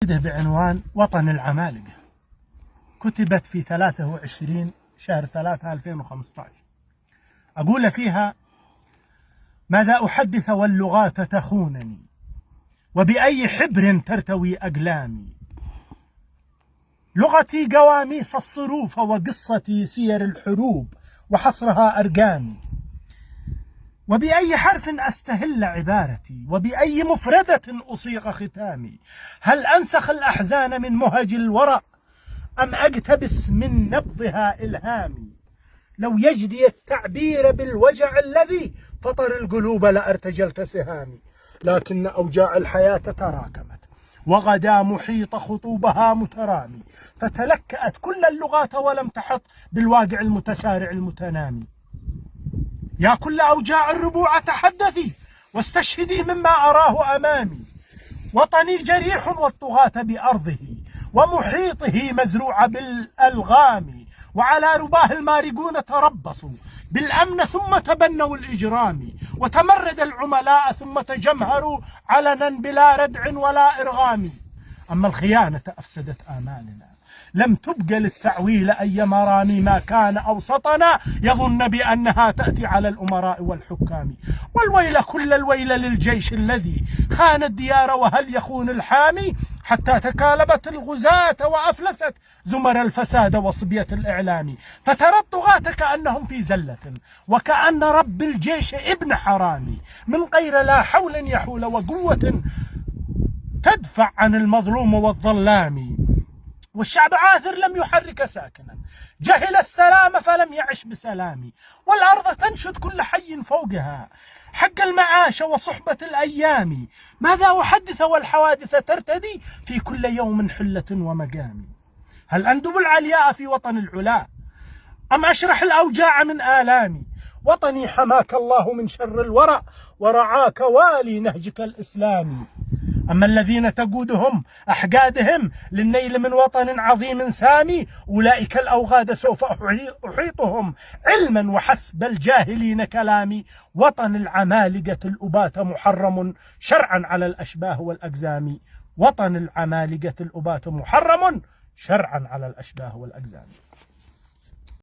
بعنوان وطن العمالقة، كتبت في 23 شهر 3 2015. أقول فيها: ماذا أحدث واللغات تخونني، وبأي حبر ترتوي أقلامي. لغتي قواميس الصروف، وقصتي سير الحروب وحصرها أرقامي. وبأي حرف أستهل عبارتي، وبأي مفردة أصيغ ختامي. هل أنسخ الأحزان من مهج الورى، أم أقتبس من نبضها إلهامي. لو يجدي التعبير بالوجع الذي فطر القلوب لأرتجلت سهامي. لكن أوجاع الحياة تراكمت، وغدا محيط خطوبها مترامي، فتلكأت كل اللغات ولم تحط بالواقع المتسارع المتنامي. يا كل أوجاع الربوع تحدثي، واستشهدي مما أراه أمامي. وطني جريح والطغاة بأرضه، ومحيطه مزروع بالألغام. وعلى رباه المارقون تربصوا بالأمن ثم تبنوا الإجرام. وتمرد العملاء ثم تجمهروا علنا بلا ردع ولا إرغام. أما الخيانة أفسدت آمالنا، لم تبق للتعويل أي مرامي. ما كان أوسطنا يظن بأنها تأتي على الأمراء والحكام. والويل كل الويل للجيش الذي خان الديار، وهل يخون الحامي. حتى تكالبت الغزاة وأفلست زمر الفساد وصبية الإعلام. فترى الطغاة كأنهم في زلة، وكأن رب الجيش ابن حرامي. من غير لا حول يحول وقوة تدفع عن المظلوم والظلام. والشعب عاثر لم يحرك ساكنا، جهل السلام فلم يعش بسلام. والأرض تنشد كل حي فوقها حق المعاش وصحبة الأيام. ماذا أحدث والحوادث ترتدي في كل يوم حلة ومقام. هل أندب العلياء في وطن العلا، أم أشرح الأوجاع من آلامي. وطني حماك الله من شر الورى، ورعاك والي نهجك الإسلامي. أما الذين تقودهم أحقادهم للنيل من وطن عظيم سامي، أولئك الأوغاد سوف أحيطهم علما وحسب الجاهلين كلامي. وطن العمالقة الأبات محرم شرعا على الأشباه والأجزام. وطن العمالقة الأبات محرم شرعا على الأشباه والأجزام.